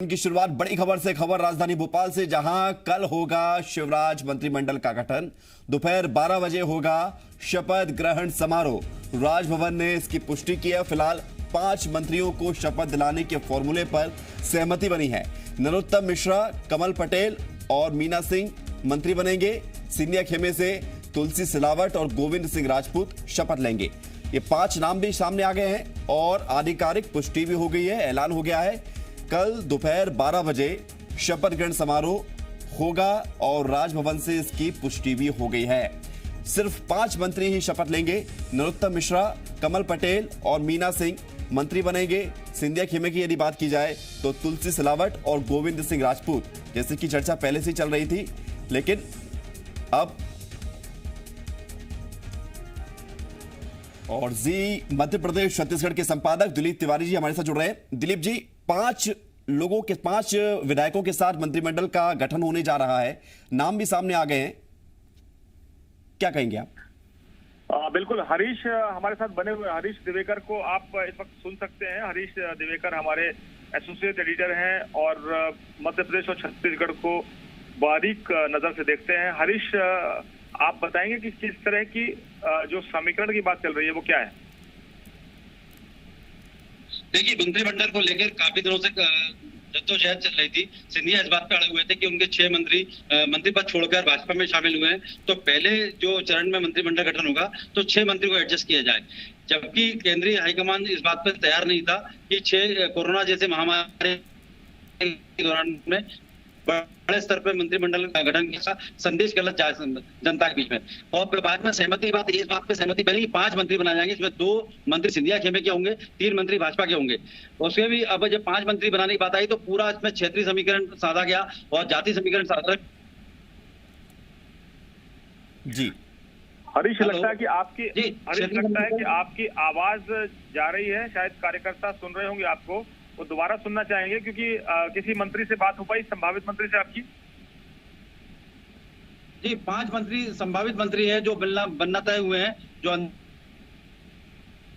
की शुरुआत बड़ी खबर से। खबर राजधानी भोपाल से, जहां कल होगा शिवराज मंत्रिमंडल का गठन। दोपहर 12 बजे होगा शपथ ग्रहण समारोह। राजभवन ने इसकी पुष्टि की है। फिलहाल 5 मंत्रियों को शपथ दिलाने के फॉर्मूले पर सहमति बनी है। नरोत्तम मिश्रा, कमल पटेल और मीना सिंह मंत्री बनेंगे। सिंधिया खेमे से तुलसी सिलावट और गोविंद सिंह राजपूत शपथ लेंगे। ये 5 नाम भी सामने आ गए हैं और आधिकारिक पुष्टि भी हो गई है, ऐलान हो गया है। कल दोपहर 12 बजे शपथ ग्रहण समारोह होगा और राजभवन से इसकी पुष्टि भी हो गई है। सिर्फ 5 मंत्री ही शपथ लेंगे। नरोत्तम मिश्रा, कमल पटेल और मीना सिंह मंत्री बनेंगे। सिंधिया खेमे की यदि बात की जाए तो तुलसी सिलावट और गोविंद सिंह राजपूत, जैसे कि चर्चा पहले से चल रही थी, लेकिन अब और जी मध्य प्रदेश छत्तीसगढ़ के संपादक दिलीप तिवारी जी हमारे साथ जुड़ रहे हैं। दिलीप जी, 5 विधायकों के साथ मंत्रिमंडल का गठन होने जा रहा है। नाम भी सामने आ गए हैं, क्या कहेंगे आप? बिल्कुल, हरीश हमारे साथ बने हुए। हरीश दिवेकर को आप इस वक्त सुन सकते हैं। हरीश दिवेकर हमारे एसोसिएट एडिटर हैं और मध्य प्रदेश और छत्तीसगढ़ को बारीक नजर से देखते हैं। हरीश, आप बताएंगे कि किस तरह की जो समीकरण की बात चल रही है वो क्या है? देखिए, मंत्रिमंडल को लेकर काफी दिनों से जद्दोजहद चल रही थी। सिंधिया इस बात पे अड़े हुए थे कि उनके 6 मंत्री पद छोड़कर भाजपा में शामिल हुए हैं, तो पहले जो चरण में मंत्रिमंडल गठन होगा तो 6 मंत्री को एडजस्ट किया जाए। जबकि केंद्रीय हाईकमान इस बात पर तैयार नहीं था कि 6 कोरोना जैसे महामारी के दौरान में बड़े स्तर पर मंत्रिमंडल का गठन का संदेश गलत जाए जनता के बीच में। और बाद में इस बात पे सहमति बनी कि 5 मंत्री बनाए जाएंगे। इसमें 2 मंत्री सिंधिया खेमे के होंगे, 3 मंत्री भाजपा के होंगे। उसमें भी अब जब 5 मंत्री बनाने की बात आई तो पूरा इसमें क्षेत्रीय समीकरण साधा गया और जाति समीकरण साधा। जी हरीश, लगता है कि आपकी आवाज जा रही है। शायद कार्यकर्ता सुन रहे होंगे आपको, वो दोबारा सुनना चाहेंगे क्योंकि किसी मंत्री से बात हो पाई, संभावित मंत्री से आपकी? जी, 5 मंत्री संभावित मंत्री है जो बनना तय हुए हैं। जो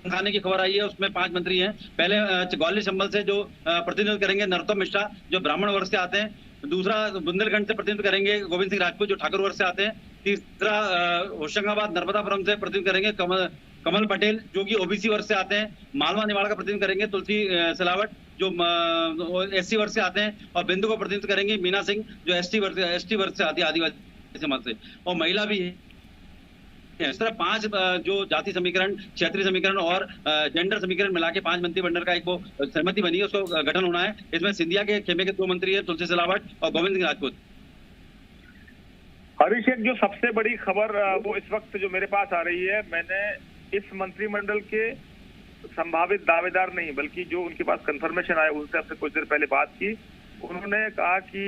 खाने की खबर आई है उसमें 5 मंत्री हैं। पहले ग्वालियर चंबल से जो प्रतिनिधित्व करेंगे नरोत्तम मिश्रा, जो ब्राह्मण वर्ग से आते हैं। दूसरा, बुंदेलखंड से प्रतिनिधित्व करेंगे गोविंद सिंह राजपूत, जो ठाकुर वर्ग से आते हैं। तीसरा, होशंगाबाद नर्मदापुरम से प्रतिनिधित्व करेंगे कमल पटेल, जो कि ओबीसी वर्ग से आते हैं। मालवा निवाड़ का प्रतिनिधित्व करेंगे तुलसी सिलावट, जो एससी वर्ग से आते हैं। और बिंदु को प्रतिनिधित्व करेंगी मीना सिंह, जो एसटी वर्ग से आती है, आदिवासी समाज से, और महिला भी है। इस तरह 5 जो जाति समीकरण, क्षेत्रीय समीकरण और जेंडर समीकरण मिला के 5 मंत्रिमंडल का एक वो सहमति बनी है, उसको गठन होना है। इसमें सिंधिया के खेमे के 2 मंत्री है, तुलसी सिलावट और गोविंद सिंह राजपूत। हरीश, एक जो सबसे बड़ी खबर वो इस वक्त जो मेरे पास आ रही है, मैंने इस मंत्रिमंडल के संभावित दावेदार नहीं बल्कि जो उनके पास कंफर्मेशन आया उनसे आपसे कुछ देर पहले बात की। उन्होंने कहा कि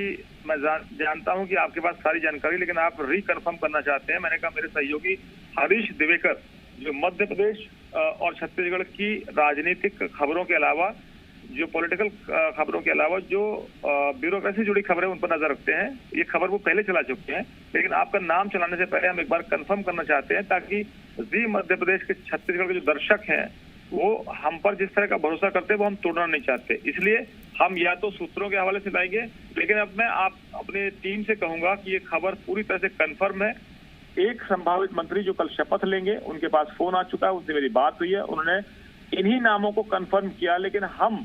मैं जानता हूं कि आपके पास सारी जानकारी, लेकिन आप रिकन्फर्म करना चाहते हैं। मैंने कहा मेरे सहयोगी हरीश दिवेकर, जो मध्य प्रदेश और छत्तीसगढ़ की राजनीतिक खबरों के अलावा, जो पॉलिटिकल खबरों के अलावा जो ब्यूरोक्रेसी जुड़ी खबरें उन पर नजर रखते हैं, ये खबर वो पहले चला चुके हैं, लेकिन आपका नाम चलाने से पहले हम एक बार कंफर्म करना चाहते हैं ताकि जी मध्य प्रदेश के छत्तीसगढ़ के जो दर्शक हैं वो हम पर जिस तरह का भरोसा करते हैं वो हम तोड़ना नहीं चाहते। इसलिए हम या तो सूत्रों के हवाले से लाएंगे, लेकिन अब मैं अपने टीम से कहूंगा कि ये खबर पूरी तरह से कंफर्म है। एक संभावित मंत्री जो कल शपथ लेंगे, उनके पास फोन आ चुका है, उनसे मेरी बात हुई है, उन्होंने इन्हीं नामों को कंफर्म किया, लेकिन हम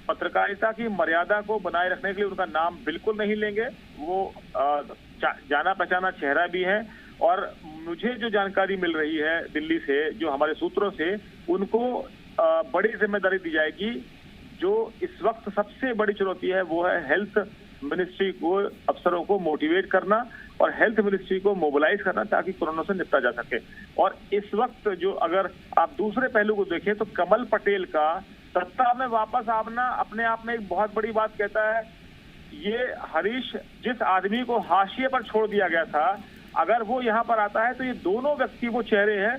पत्रकारिता की मर्यादा को बनाए रखने के लिए उनका नाम बिल्कुल नहीं लेंगे। वो जाना पहचाना चेहरा भी है और मुझे जो जानकारी मिल रही है दिल्ली से, जो हमारे सूत्रों से, उनको बड़ी जिम्मेदारी दी जाएगी। जो इस वक्त सबसे बड़ी चुनौती है वो है हेल्थ मिनिस्ट्री को, अफसरों को मोटिवेट करना और हेल्थ मिनिस्ट्री को मोबिलाइज करना ताकि कोरोना से निपटा जा सके। और इस वक्त जो अगर आप दूसरे पहलू को देखें तो कमल पटेल का सत्ता में वापस आना अपने आप में एक बहुत बड़ी बात कहता है। ये हरीश, जिस आदमी को हाशिए पर छोड़ दिया गया था, अगर वो यहाँ पर आता है तो ये दोनों व्यक्ति वो चेहरे हैं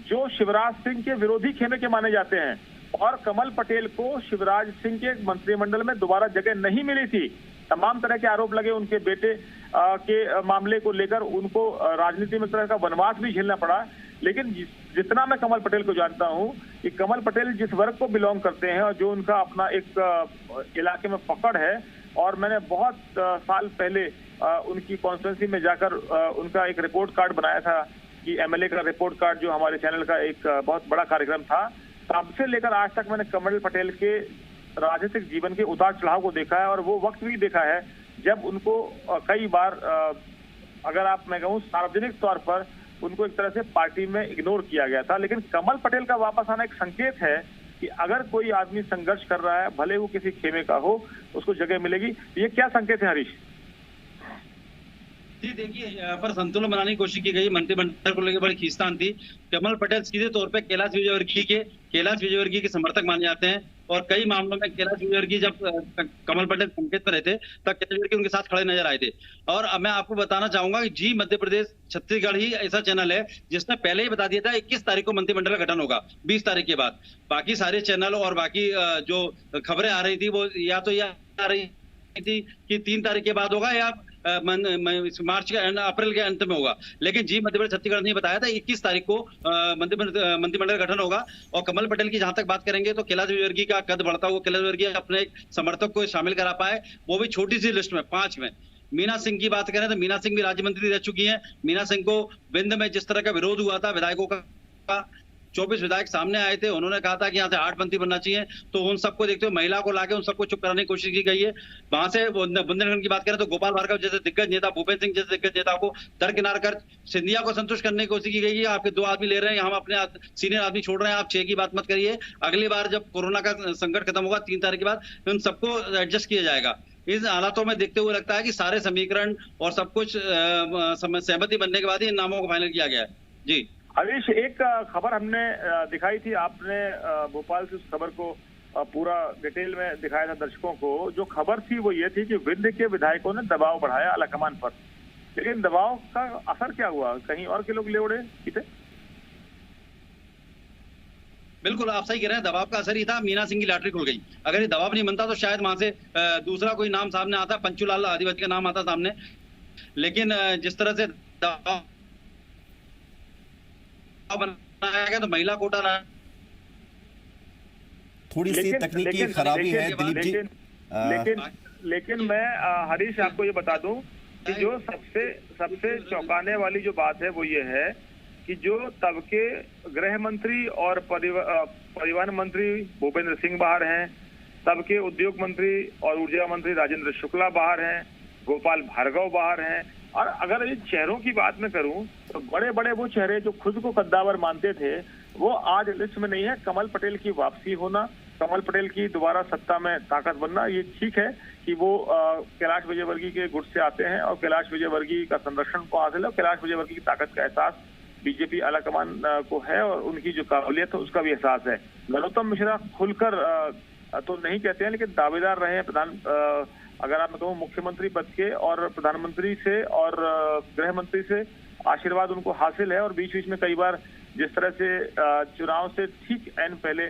जो शिवराज सिंह के विरोधी खेमे के माने जाते हैं। और कमल पटेल को शिवराज सिंह के मंत्रिमंडल में दोबारा जगह नहीं मिली थी। तमाम तरह के आरोप लगे उनके बेटे के मामले को लेकर, उनको राजनीति में तरह का वनवास भी झेलना पड़ा। लेकिन जितना मैं कमल पटेल को जानता हूं, कि कमल पटेल जिस वर्ग को बिलोंग करते हैं और जो उनका अपना एक इलाके में पकड़ है, और मैंने बहुत साल पहले उनकी कॉन्स्टिट्यूंसी में जाकर उनका एक रिपोर्ट कार्ड बनाया था कि एमएलए का रिपोर्ट कार्ड, जो हमारे चैनल का एक बहुत बड़ा कार्यक्रम था। तब से लेकर आज तक मैंने कमल पटेल के राजनीतिक जीवन के उतार चढ़ाव को देखा है, और वो वक्त भी देखा है जब उनको कई बार अगर आप मैं कहूँ सार्वजनिक तौर पर उनको एक तरह से पार्टी में इग्नोर किया गया था। लेकिन कमल पटेल का वापस आना एक संकेत है कि अगर कोई आदमी संघर्ष कर रहा है, भले वो किसी खेमे का हो, उसको जगह मिलेगी। ये क्या संकेत है हरीश? जी देखिए, यहाँ पर संतुलन बनाने की कोशिश की गई। मंत्रिमंडल को लेकर बड़ी खींचतान थी। कमल पटेल सीधे तौर पे कैलाश विजयवर्गीय के समर्थक माने जाते हैं, और कई मामलों में कैलाश विजयवर्गीय जब कमल पटेल संकेत पर रहते तब कैलाश विजयवर्गीय उनके साथ खड़े नजर आए थे। और अब मैं आपको बताना चाहूंगा कि जी मध्य प्रदेश छत्तीसगढ़ ही ऐसा चैनल है जिसने पहले ही बता दिया था 21 तारीख को मंत्रिमंडल का गठन होगा, 20 तारीख के बाद। बाकी सारे चैनल और बाकी जो खबरें आ रही थी वो या तो यह आ रही थी कि 3 तारीख के बाद होगा या मार्च के अप्रैल के अंत में होगा, लेकिन जी मध्य प्रदेश छत्तीसगढ़ ने बताया था 21 तारीख को मंत्रिमंडल का गठन होगा। और कमल पटेल की जहां तक बात करेंगे तो कैलाश विजयवर्गीय का कद बढ़ता हुआ कैलाश विजयवर्गीय अपने एक समर्थक को शामिल करा पाए, वो भी छोटी सी लिस्ट में 5 में। मीना सिंह की बात करें तो मीना सिंह भी राज्य मंत्री रह चुकी हैं। मीना सिंह को विंध्य में जिस तरह का विरोध हुआ था विधायकों का, 24 विधायक सामने आए थे, उन्होंने कहा था कि यहाँ से 8 मंत्री बनना चाहिए, तो उन सबको देखते हुए महिला को लाके उन सबको चुप कराने की कोशिश की गई है। वहां से बुंदेलखंड की बात करें तो गोपाल भार्गव जैसे दिग्गज नेता, भूपेंद्र सिंह जैसे दिग्गज नेता को दरकिनार कर सिंधिया को संतुष्ट करने की कोशिश की गई है। आपके 2 आदमी ले रहे हैं, हम अपने सीनियर आदमी छोड़ रहे हैं, आप 6 की बात मत करिए। अगली बार जब कोरोना का संकट खत्म होगा 3 तारीख के बाद, उन सबको एडजस्ट किया जाएगा। इस हालातों में देखते हुए लगता है कि सारे समीकरण और सब कुछ सहमति बनने के बाद ही इन नामों को फाइनल किया गया है। जी हरीश, एक खबर हमने दिखाई थी, आपने भोपाल से उस खबर को पूरा डिटेल में दिखाया था दर्शकों को। जो खबर थी वो ये थी कि विंध्य के विधायकों ने दबाव बढ़ाया आलाकमान पर, लेकिन दबाव का असर क्या हुआ? कहीं और के लोग ले उड़े किसे? बिल्कुल आप सही कह रहे हैं, दबाव का असर ही था। मीना सिंह की लॉटरी खुल गई। अगर ये दबाव नहीं बनता तो शायद वहां से दूसरा कोई नाम सामने आता, पंचूलाल आदिवासी का नाम आता सामने। लेकिन जिस तरह से दबाव बनाया गया तो महिला कोटा थोड़ी सी तकनीकी खराबी है दिलीप जी। लेकिन मैं हरीश आपको ये बता दूं कि जो सबसे चौंकाने वाली जो बात है वो ये है कि जो तब के गृह मंत्री और परिवहन मंत्री भूपेंद्र सिंह बाहर हैं, तब के उद्योग मंत्री और ऊर्जा मंत्री राजेंद्र शुक्ला बाहर हैं, गोपाल भार्गव बाहर हैं। और अगर इन चेहरों की बात मैं करूं तो बड़े बड़े वो चेहरे जो खुद को कद्दावर मानते थे वो आज लिस्ट में नहीं है। कमल पटेल की वापसी होना, कमल पटेल की दोबारा सत्ता में ताकत बनना, ये ठीक है कि वो कैलाश विजयवर्गीय के गुट से आते हैं और कैलाश विजयवर्गीय का संरक्षण को हासिल है और कैलाश विजयवर्गीय की ताकत का एहसास बीजेपी आलाकमान को है और उनकी जो काबिलियत है उसका भी एहसास है। नरोत्तम मिश्रा खुलकर तो नहीं कहते हैं, लेकिन दावेदार रहे हैं अगर आप कहूँ मुख्यमंत्री पद के, और प्रधानमंत्री से और गृह मंत्री से आशीर्वाद उनको हासिल है। और बीच बीच में कई बार जिस तरह से चुनाव से ठीक एन पहले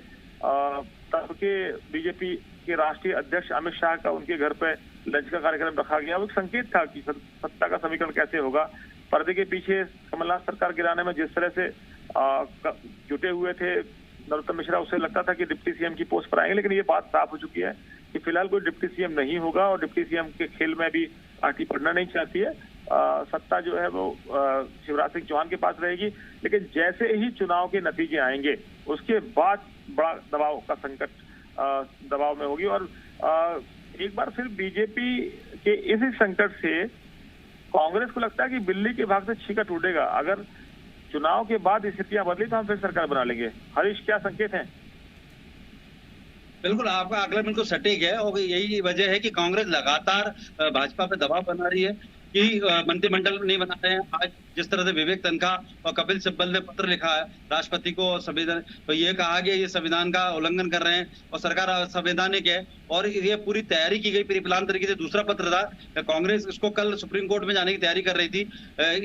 तब के बीजेपी के राष्ट्रीय अध्यक्ष अमित शाह का उनके घर पे लंच का कार्यक्रम रखा गया, वो एक संकेत था कि सत्ता का समीकरण कैसे होगा। पर्दे के पीछे कमलनाथ सरकार गिराने में जिस तरह से जुटे हुए थे नरोत्तम मिश्रा, उससे लगता था कि डिप्टी सीएम की पोस्ट पर आएंगे, लेकिन ये बात साफ हो चुकी है कि फिलहाल कोई डिप्टी सीएम नहीं होगा और डिप्टी सीएम के खेल में भी पार्टी पढ़ना नहीं चाहती है। सत्ता जो है वो शिवराज सिंह चौहान के पास रहेगी, लेकिन जैसे ही चुनाव के नतीजे आएंगे उसके बाद बड़ा दबाव का संकट दबाव में होगी। और एक बार फिर बीजेपी के इसी संकट से कांग्रेस को लगता है कि बिल्ली के भाग से छीका टूटेगा। अगर चुनाव के बाद स्थितियां बदली तो हम फिर सरकार बना लेंगे। हरीश, क्या संकेत है? बिल्कुल आपका आकलन बिल्कुल सटीक है, और यही वजह है कि कांग्रेस लगातार भाजपा पे दबाव बना रही है कि मंत्रिमंडल नहीं बना रहे हैं। आज जिस तरह से विवेक तनखा और कपिल सिब्बल ने पत्र लिखा है राष्ट्रपति को और संविधान, तो ये कहा गया ये संविधान का उल्लंघन कर रहे हैं और सरकार संवैधानिक है, और ये पूरी तैयारी की गई प्री प्लान तरीके से। दूसरा पत्र था कांग्रेस इसको कल सुप्रीम कोर्ट में जाने की तैयारी कर रही थी,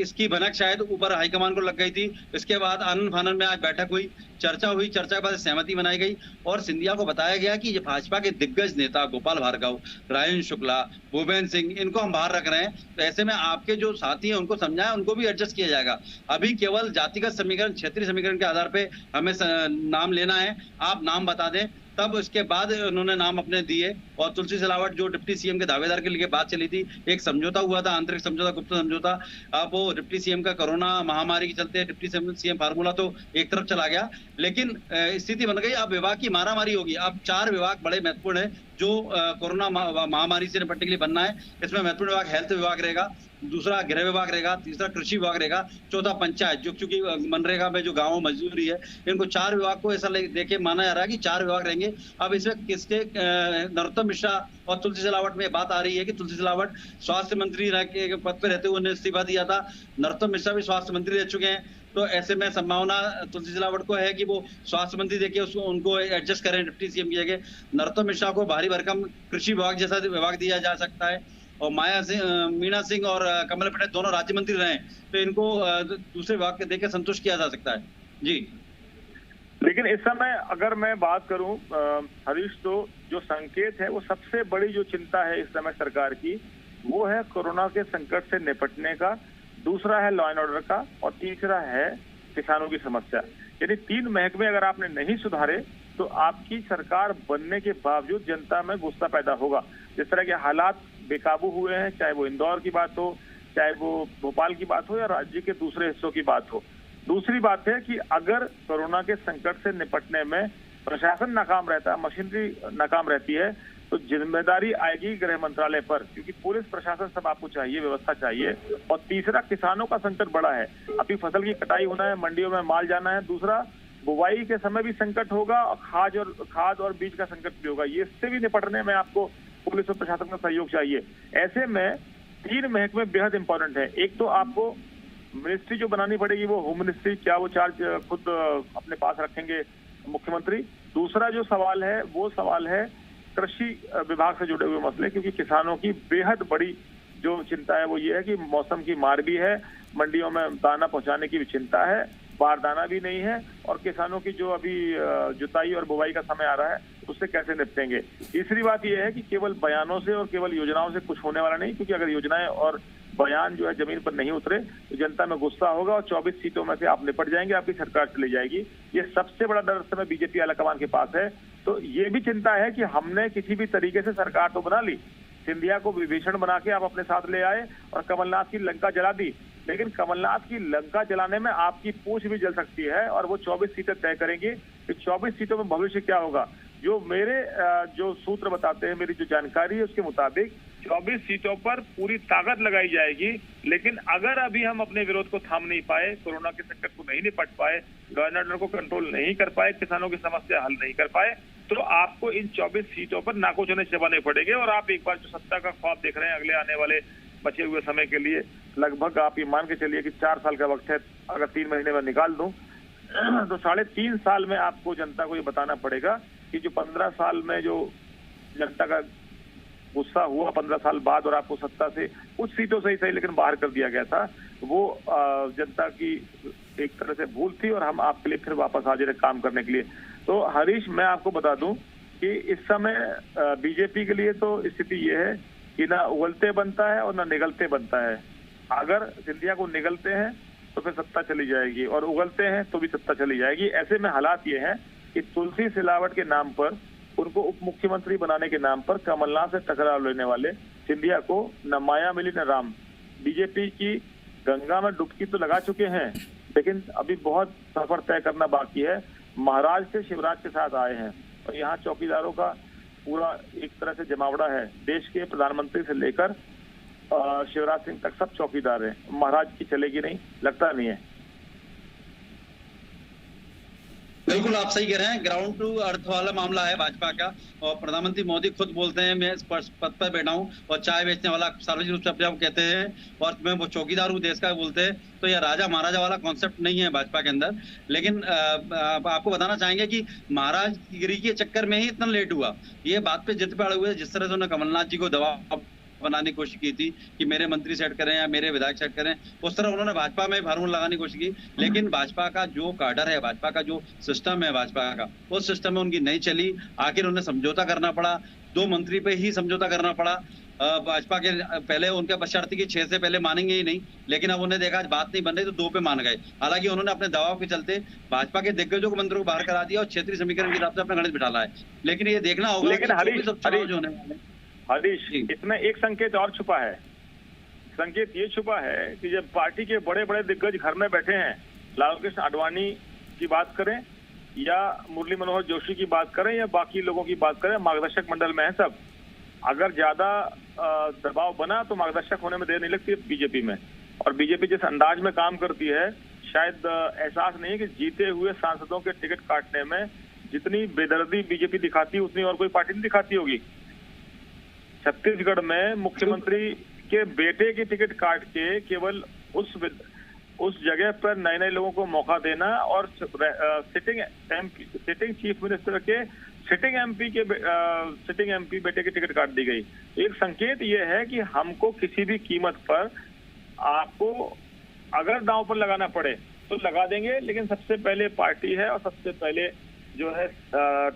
इसकी भनक शायद ऊपर हाईकमान को लग गई थी। इसके बाद आनंद फानन में आज बैठक हुई, चर्चा हुई, चर्चा के बाद सहमति बनाई गई और सिंधिया को बताया गया कि ये भाजपा के दिग्गज नेता गोपाल भार्गव, राजेंद्र शुक्ला, भूपेंद्र सिंह, इनको हम बाहर रख रहे हैं। तो ऐसे में आपके जो साथी हैं उनको समझाएं, उनको भी एडजस्ट किया जाएगा। अभी केवल जातिगत समीकरण, क्षेत्रीय समीकरण के आधार पे हमें नाम लेना है, आप नाम बता दें, तब उसके बाद उन्होंने नाम अपने दिए। और तुलसी सिलावट जो डिप्टी सीएम के दावेदार के लिए बात चली थी, एक समझौता हुआ था, आंतरिक समझौता, गुप्त समझौता, अब वो डिप्टी सीएम का कोरोना महामारी के चलते डिप्टी सीएम फार्मूला तो एक तरफ चला गया, लेकिन स्थिति बन गई अब विभाग की मारामारी होगी। अब 4 विभाग बड़े महत्वपूर्ण है जो कोरोना महामारी से निपटने के लिए बनना है। इसमें महत्वपूर्ण विभाग हेल्थ विभाग रहेगा, दूसरा गृह विभाग रहेगा, तीसरा कृषि विभाग रहेगा, चौथा पंचायत, जो क्योंकि मनरेगा में जो गांवों मजदूरी है, इनको 4 विभाग को ऐसा देखे माना जा रहा है कि 4 विभाग रहेंगे। अब इसमें किसके नरोत्तम मिश्रा और तुलसी सिलावट में बात आ रही है कि तुलसी सिलावट स्वास्थ्य मंत्री के पद पर रहते हुए उन्हें इस्तीफा दिया था, नरोत्तम मिश्रा भी स्वास्थ्य मंत्री रह चुके हैं, तो ऐसे में संभावना तुलसी सिलावट को है कि वो स्वास्थ्य मंत्री देखिए उसको उनको एडजस्ट करें डिप्टी सीएम की जगह। नरोत्तम मिश्रा को भारी भरकम कृषि विभाग जैसा विभाग दिया जा सकता है, और मीणा सिंह और कमल पटेल दोनों राज्य मंत्री रहे, तो इनको दूसरे विभाग के देकर संतुष्ट किया जा सकता है जी। लेकिन इस समय अगर मैं बात करूं हरीश, तो जो संकेत है वो सबसे बड़ी जो चिंता है इस समय सरकार की, वो है कोरोना के संकट से निपटने का, दूसरा है लॉ एंड ऑर्डर का, और तीसरा है किसानों की समस्या। यानी 3 महकमे अगर आपने नहीं सुधारे तो आपकी सरकार बनने के बावजूद जनता में गुस्सा पैदा होगा। जिस तरह के हालात बेकाबू हुए हैं, चाहे वो इंदौर की बात हो, चाहे वो भोपाल की बात हो, या राज्य के दूसरे हिस्सों की बात हो। दूसरी बात है कि अगर कोरोना के संकट से निपटने में प्रशासन नाकाम रहता है, मशीनरी नाकाम रहती है, तो जिम्मेदारी आएगी गृह मंत्रालय पर, क्योंकि पुलिस प्रशासन सब आपको चाहिए, व्यवस्था चाहिए। और तीसरा, किसानों का संकट बड़ा है, अभी फसल की कटाई होना है, मंडियों में माल जाना है। दूसरा, बुवाई के समय भी संकट होगा, और खाद और बीज का संकट भी होगा। ये इससे भी निपटने में आपको पुलिस और प्रशासन का सहयोग चाहिए। ऐसे में 3 महकमे बेहद इंपॉर्टेंट है। एक तो आपको मिनिस्ट्री जो बनानी पड़ेगी वो होम मिनिस्ट्री, क्या वो चार्ज खुद अपने पास रखेंगे मुख्यमंत्री। दूसरा जो सवाल है वो सवाल है कृषि विभाग से जुड़े हुए मसले, क्योंकि किसानों की बेहद बड़ी जो चिंता है वो ये है कि मौसम की मार भी है, मंडियों में दाना पहुंचाने की भी चिंता है, बारदाना भी नहीं है, और किसानों की जो अभी जुताई और बुवाई का समय आ रहा है उससे कैसे निपटेंगे। तीसरी बात यह है कि केवल बयानों से और केवल योजनाओं से कुछ होने वाला नहीं, क्योंकि अगर योजनाएं और बयान जो है जमीन पर नहीं उतरे तो जनता में गुस्सा होगा और 24 सीटों में से आप निपट जाएंगे, आपकी सरकार चली जाएगी। ये सबसे बड़ा डर इस समय बीजेपी आलाकमान के पास है। तो ये भी चिंता है कि हमने किसी भी तरीके से सरकार तो बना ली, सिंधिया को विभीषण बना के आप अपने साथ ले आए और कमलनाथ की लंका जला दी, लेकिन कमलनाथ की लंका जलाने में आपकी पूंछ भी जल सकती है, और वो 24 सीटें तय करेंगी कि 24 सीटों में भविष्य क्या होगा। जो मेरे जो सूत्र बताते हैं, मेरी जो जानकारी है उसके मुताबिक 24 सीटों पर पूरी ताकत लगाई जाएगी। लेकिन अगर अभी हम अपने विरोध को थाम नहीं पाए, कोरोना के संकट को नहीं निपट पाए, लॉ एंड ऑर्डर को कंट्रोल नहीं कर पाए, किसानों की समस्या हल नहीं कर पाए, तो आपको इन 24 सीटों पर नाकोचने चबाने पड़ेंगे। और आप एक बार जो सत्ता का ख्वाब देख रहे हैं अगले आने वाले बचे हुए समय के लिए, लगभग आप ये मान के चलिए कि 4 साल का वक्त है, अगर 3 महीने में निकाल दूं तो 3.5 साल में आपको जनता को ये बताना पड़ेगा कि जो 15 साल में जो जनता का गुस्सा हुआ 15 साल बाद, और आपको सत्ता से कुछ सीटों से ही सही लेकिन बाहर कर दिया गया था, वो जनता की एक तरह से भूल थी, और हम आपके लिए फिर वापस हाजिर है काम करने के लिए। तो हरीश, मैं आपको बता दूं कि इस समय बीजेपी के लिए तो स्थिति ये है कि ना उगलते बनता है और ना निगलते बनता है। अगर सिंधिया को निगलते हैं तो फिर सत्ता चली जाएगी, और उगलते हैं तो भी सत्ता चली जाएगी। ऐसे में हालात ये हैं कि तुलसी सिलावट के नाम पर, उनको उप मुख्यमंत्री बनाने के नाम पर कमलनाथ से टकराव लेने वाले सिंधिया को न माया मिली न राम। बीजेपी की गंगा में डुबकी तो लगा चुके हैं, लेकिन अभी बहुत सफर तय करना बाकी है। महाराज से शिवराज के साथ आए हैं, और यहाँ चौकीदारों का पूरा एक तरह से जमावड़ा है। देश के प्रधानमंत्री से लेकर शिवराज सिंह तक सब चौकीदार हैं। महाराज की चलेगी नहीं, लगता नहीं है। बिल्कुल आप सही कह रहे हैं, ग्राउंड टू अर्थ वाला मामला है भाजपा का। और प्रधानमंत्री मोदी खुद बोलते हैं मैं इस पद पर बैठा हूं, और चाय बेचने वाला सार्वजनिक रूप से अपने आप कहते हैं, और मैं वो चौकीदार हूं देश का बोलते हैं। तो यह राजा महाराजा वाला कॉन्सेप्ट नहीं है भाजपा के अंदर। लेकिन आपको बताना चाहेंगे कि महाराजगिरी के चक्कर में ही इतना लेट हुआ। ये बात पे जिद पे अड़े हुए, जिस तरह से उन्होंने कमलनाथ जी को दबाव बनाने की कोशिश की थी कि मेरे मंत्री सेट करें या मेरे विधायक सेट करें, उस तरह उन्होंने भाजपा में फार्मूला लगाने की कोशिश की। लेकिन भाजपा का जो काडर है, भाजपा का जो सिस्टम है भाजपा का, उस सिस्टम में उनकी नहीं चली। आखिर उन्हें समझौता करना पड़ा, 2 मंत्री पे ही समझौता करना पड़ा। भाजपा के पहले उनके पश्चार्थी की 6 से पहले मानेंगे ही नहीं, लेकिन अब उन्हें देखा आज बात नहीं बन रही तो 2 पे मान गए। हालांकि उन्होंने अपने दबाव के चलते भाजपा के दिग्गजों को मंत्रियों को बाहर करा दिया और क्षेत्रीय समीकरण के हिसाब से अपना गणित बिठाला है। लेकिन ये देखना होगा, लेकिन हरीश, जी। इसमें एक संकेत और छुपा है। संकेत ये छुपा है कि जब पार्टी के बड़े बड़े दिग्गज घर में बैठे हैं, लाल कृष्ण आडवाणी की बात करें या मुरली मनोहर जोशी की बात करें या बाकी लोगों की बात करें, मार्गदर्शक मंडल में है सब। अगर ज्यादा दबाव बना तो मार्गदर्शक होने में देर नहीं लगती बीजेपी में। और बीजेपी जिस अंदाज में काम करती है, शायद एहसास नहीं है कि जीते हुए सांसदों के टिकट काटने में जितनी बेदर्दी बीजेपी दिखाती है उतनी और कोई पार्टी नहीं दिखाती होगी। छत्तीसगढ़ में मुख्यमंत्री के बेटे की टिकट काट के केवल उस जगह पर नए नए लोगों को मौका देना और सिटिंग चीफ मिनिस्टर के सिटिंग एमपी बेटे की टिकट काट दी गई। एक संकेत यह है कि हमको किसी भी कीमत पर आपको अगर दांव पर लगाना पड़े तो लगा देंगे, लेकिन सबसे पहले पार्टी है और सबसे पहले जो है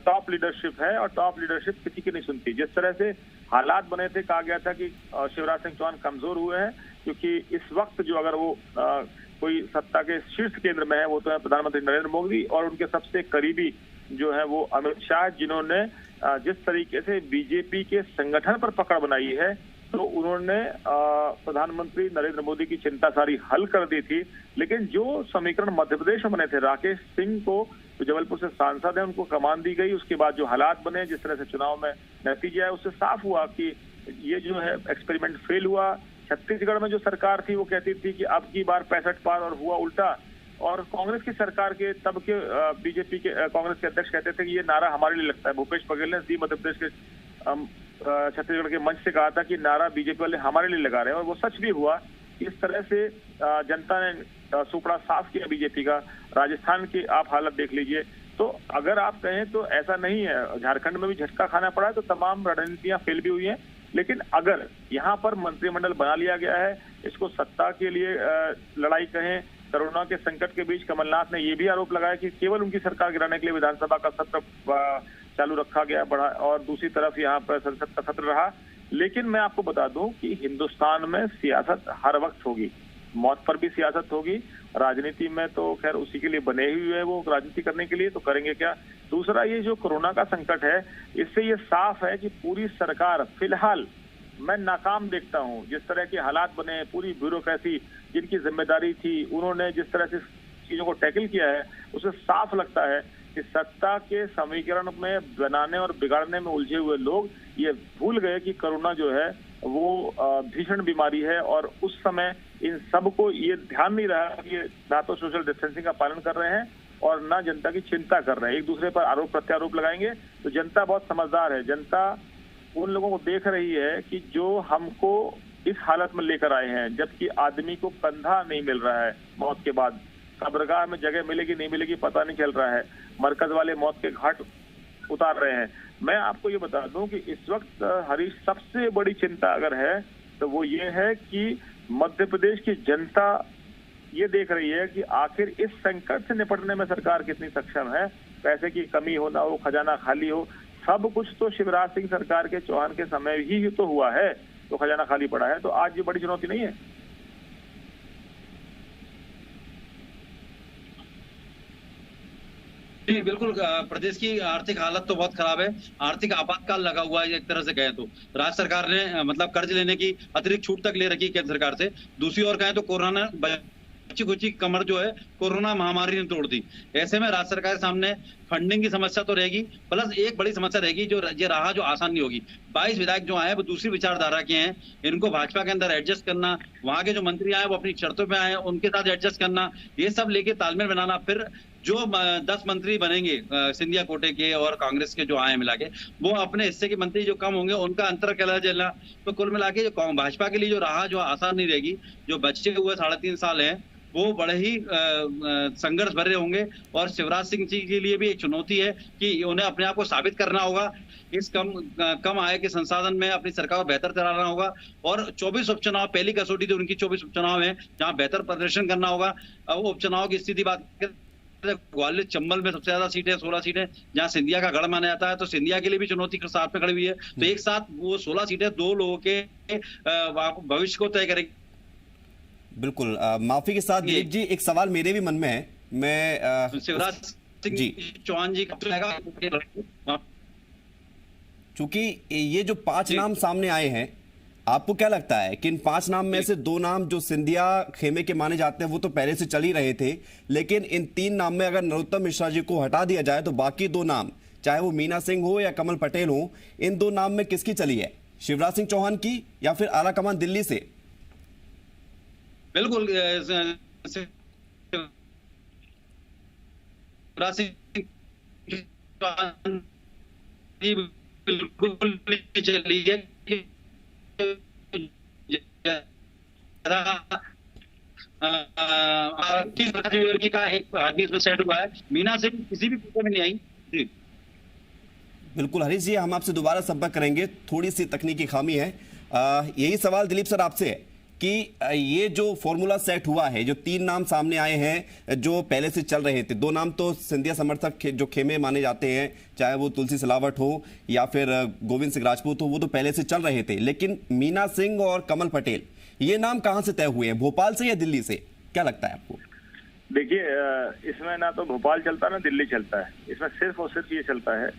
टॉप लीडरशिप है, और टॉप लीडरशिप किसी की नहीं सुनती। जिस तरह से हालात बने थे, कहा गया था कि शिवराज सिंह चौहान कमजोर हुए हैं, क्योंकि इस वक्त जो अगर वो कोई सत्ता के शीर्ष केंद्र में है वो तो है प्रधानमंत्री नरेंद्र मोदी और उनके सबसे करीबी जो है वो अमित शाह, जिन्होंने जिस तरीके से बीजेपी के संगठन पर पकड़ बनाई है, तो उन्होंने प्रधानमंत्री नरेंद्र मोदी की चिंता सारी हल कर दी थी। लेकिन जो समीकरण मध्य प्रदेश में बने थे, राकेश सिंह को जो जबलपुर से सांसद है उनको कमान दी गई, उसके बाद जो हालात बने, जिस तरह से चुनाव में नतीजा है, उससे साफ हुआ कि ये जो है एक्सपेरिमेंट फेल हुआ। छत्तीसगढ़ में जो सरकार थी वो कहती थी कि अब की बार 65 पार, और हुआ उल्टा। और कांग्रेस की सरकार के तब के बीजेपी के कांग्रेस के अध्यक्ष कहते थे कि ये नारा हमारे लिए लगता है। भूपेश बघेल ने जी मध्य प्रदेश के छत्तीसगढ़ के मंच से कहा था कि नारा बीजेपी वाले हमारे लिए लगा रहे हैं, और वो सच भी हुआ। इस तरह से जनता ने सुपड़ा साफ किया बीजेपी का। राजस्थान की आप हालत देख लीजिए। तो अगर आप कहें तो ऐसा नहीं है, झारखंड में भी झटका खाना पड़ा है, तो तमाम रणनीतियां फेल भी हुई हैं। लेकिन अगर यहाँ पर मंत्रिमंडल बना लिया गया है, इसको सत्ता के लिए लड़ाई कहें, कोरोना के संकट के बीच कमलनाथ ने ये भी आरोप लगाया कि केवल उनकी सरकार गिराने के लिए विधानसभा का सत्र चालू रखा गया बढ़ा, और दूसरी तरफ यहाँ पर संसद का सत्र रहा। लेकिन मैं आपको बता दूं कि हिंदुस्तान में सियासत हर वक्त होगी, मौत पर भी सियासत होगी। राजनीति में तो खैर उसी के लिए बने ही हुए हैं वो, राजनीति करने के लिए, तो करेंगे क्या। दूसरा, ये जो कोरोना का संकट है, इससे ये साफ है कि पूरी सरकार फिलहाल मैं नाकाम देखता हूं। जिस तरह के हालात बने, पूरी ब्यूरोक्रेसी जिनकी जिम्मेदारी थी, उन्होंने जिस तरह से चीजों को टैकल किया है, उससे साफ लगता है कि सत्ता के समीकरण में बनाने और बिगाड़ने में उलझे हुए लोग ये भूल गए कि कोरोना जो है वो भीषण बीमारी है। और उस समय इन सबको ये ध्यान नहीं रहा कि ना तो सोशल डिस्टेंसिंग का पालन कर रहे हैं और ना जनता की चिंता कर रहे हैं। एक दूसरे पर आरोप प्रत्यारोप लगाएंगे। तो जनता बहुत समझदार है। जनता उन लोगों को देख रही है कि जो हमको इस हालत में लेकर आए हैं, जबकि आदमी को कंधा नहीं मिल रहा है मौत के बाद। कब्रगाह में जगह मिलेगी नहीं मिलेगी पता नहीं चल रहा है। मरकज वाले मौत के घाट उतार रहे हैं। मैं आपको ये बता दूं कि इस वक्त हरीश सबसे बड़ी चिंता अगर है तो वो ये है कि मध्य प्रदेश की जनता ये देख रही है कि आखिर इस संकट से निपटने में सरकार कितनी सक्षम है। पैसे की कमी हो ना हो, खजाना खाली हो, सब कुछ तो शिवराज सिंह सरकार के चौहान के समय ही तो हुआ है, तो खजाना खाली पड़ा है। तो आज ये बड़ी चुनौती नहीं है। जी बिल्कुल, प्रदेश की आर्थिक हालत तो बहुत खराब है। आर्थिक आपातकाल लगा हुआ है एक तरह से कहें तो। राज्य सरकार ने मतलब कर्ज लेने की अतिरिक्त छूट तक ले रखी है केंद्र सरकार से। दूसरी ओर कहें तो कोरोना बच्ची कुची कमर जो है कोरोना महामारी ने तोड़ दी। ऐसे में राज्य सरकार के सामने फंडिंग की समस्या तो रहेगी, प्लस एक बड़ी समस्या रहेगी जो ये राह जो आसान नहीं होगी। 22 विधायक जो आए वो दूसरी विचारधारा के हैं, इनको भाजपा के अंदर एडजस्ट करना, वहां के जो मंत्री आए वो अपनी शर्तों पे आए उनके साथ एडजस्ट करना, ये सब लेके तालमेल बनाना। फिर जो 10 मंत्री बनेंगे सिंधिया कोटे के और कांग्रेस के जो आए मिला के, वो अपने हिस्से के मंत्री जो कम होंगे उनका अंतर कैला जलना। तो कुल मिला के जो भाजपा के लिए जो राह जो आसान नहीं रहेगी, जो बच्चे हुए 3.5 साल हैं वो बड़े ही संघर्ष भरे होंगे। और शिवराज सिंह जी के लिए भी एक चुनौती है कि उन्हें अपने आप को साबित करना होगा। इस कम आय के संसाधन में अपनी सरकार को बेहतर चलाना होगा। और 24 उपचुनाव पहली कसौटी थी उनकी, 24 उपचुनाव है जहां बेहतर प्रदर्शन करना होगा। अब उपचुनाव की स्थिति बात ग्वालियर चंबल में सबसे ज्यादा सीटें 16 सीटें जहां सिंधिया का गढ़ माना जाता है, तो सिंधिया के लिए भी चुनौती के साथ में खड़ी हुई है। तो एक साथ वो 16 सीटें दो लोगों के भविष्य को तय करेंगी। बिल्कुल। माफी के साथ दिलीप जी, एक सवाल मेरे भी मन में है। मैं शिवराज सिंह चौहान जी कब आएगा? चूंकि ये जो 5 नाम सामने आए हैं, आपको क्या लगता है कि इन 5 नाम में से 2 नाम जो सिंधिया खेमे के माने जाते हैं वो तो पहले से चल ही रहे थे, लेकिन इन 3 नाम में अगर नरोत्तम मिश्रा जी को हटा दिया जाए तो बाकी 2 नाम, चाहे वो मीना सिंह हो या कमल पटेल हो, इन 2 नाम में किसकी चली है? शिवराज सिंह चौहान की या फिर आला कमान दिल्ली से? बिल्कुल शिवराज सिंह बिल्कुल चली है का एक आदमी इसमें सेट हुआ है। मीना सिंह किसी भी फोटो में नहीं आई। बिल्कुल हरीश जी, हम आपसे दोबारा संपर्क करेंगे, थोड़ी सी तकनीकी खामी है। यही सवाल दिलीप सर आपसे है कि ये जो फॉर्मूला सेट हुआ है, जो 3 नाम सामने आए हैं जो पहले से चल रहे थे, 2 नाम तो सिंधिया समर्थक जो खेमे माने जाते हैं, चाहे वो तुलसी सिलावट हो या फिर गोविंद सिंह राजपूत हो, वो तो पहले से चल रहे थे, लेकिन मीना सिंह और कमल पटेल ये नाम कहां से तय हुए हैं? भोपाल से या दिल्ली से? क्या लगता है आपको? देखिए, इसमें ना तो भोपाल चलता ना दिल्ली चलता है। इसमें सिर्फ और सिर्फ ये चलता है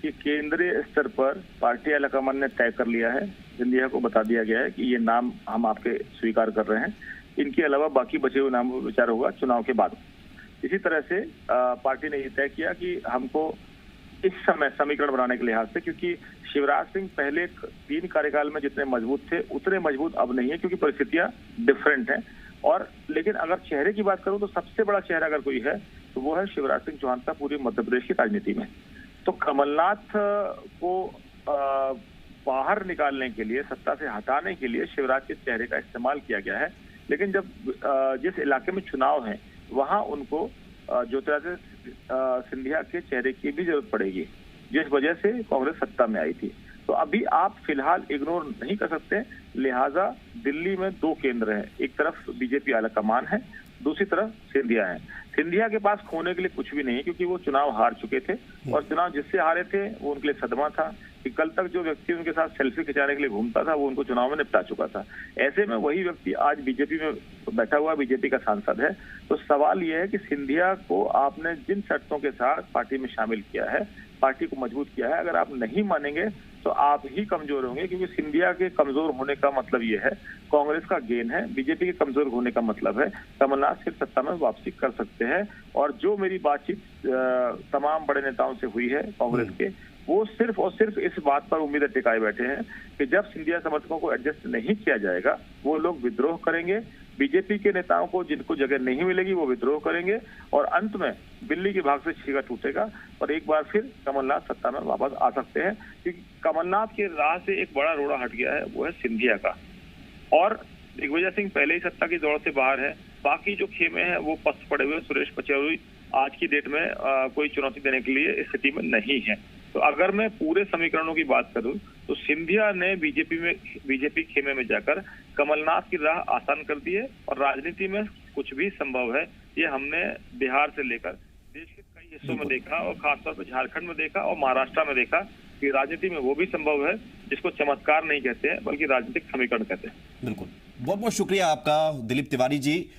कि केंद्रीय स्तर पर पार्टी आलाकमान ने तय कर लिया है, सिंधिया को बता दिया गया है कि ये नाम हम आपके स्वीकार कर रहे हैं, इनके अलावा बाकी बचे हुए नामों पर विचार होगा चुनाव के बाद। इसी तरह से पार्टी ने ये तय किया कि हमको इस समय समीकरण बनाने के लिहाज से, क्योंकि शिवराज सिंह पहले 3 कार्यकाल में जितने मजबूत थे उतने मजबूत अब नहीं है, क्योंकि परिस्थितियां डिफरेंट हैं। और लेकिन अगर चेहरे की बात करूं तो सबसे बड़ा चेहरा अगर कोई है तो वो है शिवराज सिंह चौहान का पूरी मध्य प्रदेश की राजनीति में। तो कमलनाथ को बाहर निकालने के लिए, सत्ता से हटाने के लिए शिवराज के चेहरे का इस्तेमाल किया गया है। लेकिन जब जिस इलाके में चुनाव है वहां उनको ज्योतिरादित्य सिंधिया के चेहरे की भी जरूरत पड़ेगी, जिस वजह से कांग्रेस सत्ता में आई थी। तो अभी आप फिलहाल इग्नोर नहीं कर सकते, लिहाजा दिल्ली में 2 केंद्र हैं, एक तरफ बीजेपी आलाकमान है, दूसरी तरफ सिंधिया है। सिंधिया के पास खोने के लिए कुछ भी नहीं है, क्योंकि वो चुनाव हार चुके थे और चुनाव जिससे हारे थे वो उनके लिए सदमा था कि कल तक जो व्यक्ति उनके साथ सेल्फी खिंचाने के लिए घूमता था वो उनको चुनाव में निपटा चुका था। ऐसे में वही व्यक्ति आज बीजेपी में बैठा हुआ बीजेपी का सांसद है। तो सवाल यह है कि सिंधिया को आपने जिन शर्तों के साथ पार्टी में शामिल किया है, पार्टी को मजबूत किया है, अगर आप नहीं मानेंगे तो आप ही कमजोर होंगे, क्योंकि सिंधिया के कमजोर होने का मतलब ये है कांग्रेस का गेन है, बीजेपी के कमजोर होने का मतलब है कमलनाथ फिर सत्ता में वापसी कर सकते हैं। और जो मेरी बातचीत तमाम बड़े नेताओं से हुई है कांग्रेस के, वो सिर्फ और सिर्फ इस बात पर उम्मीदें टिकाए बैठे हैं कि जब सिंधिया समर्थकों को एडजस्ट नहीं किया जाएगा वो लोग विद्रोह करेंगे, बीजेपी के नेताओं को जिनको जगह नहीं मिलेगी वो विद्रोह करेंगे और अंत में बिल्ली के भाग से छीगा टूटेगा और एक बार फिर कमलनाथ सत्ता में वापस आ सकते हैं। क्योंकि कमलनाथ के राह से एक बड़ा रोड़ा हट गया है, वो है सिंधिया का। और दिग्विजय सिंह पहले ही सत्ता की दौड़ से बाहर है, बाकी जो खेमे हैं वो पस्त पड़े हुए। सुरेश पचौरी आज की डेट में कोई चुनौती देने के लिए स्थिति में नहीं है। तो अगर मैं पूरे समीकरणों की बात करूं तो सिंधिया ने बीजेपी खेमे में जाकर कमलनाथ की राह आसान कर दी है और राजनीति में कुछ भी संभव है। ये हमने बिहार से लेकर देश के कई हिस्सों में देखा और खासतौर पर झारखंड में देखा और महाराष्ट्र में देखा कि राजनीति में वो भी संभव है जिसको चमत्कार नहीं कहते हैं बल्कि राजनीतिक समीकरण कहते हैं। बिल्कुल, बहुत बहुत शुक्रिया आपका दिलीप तिवारी जी।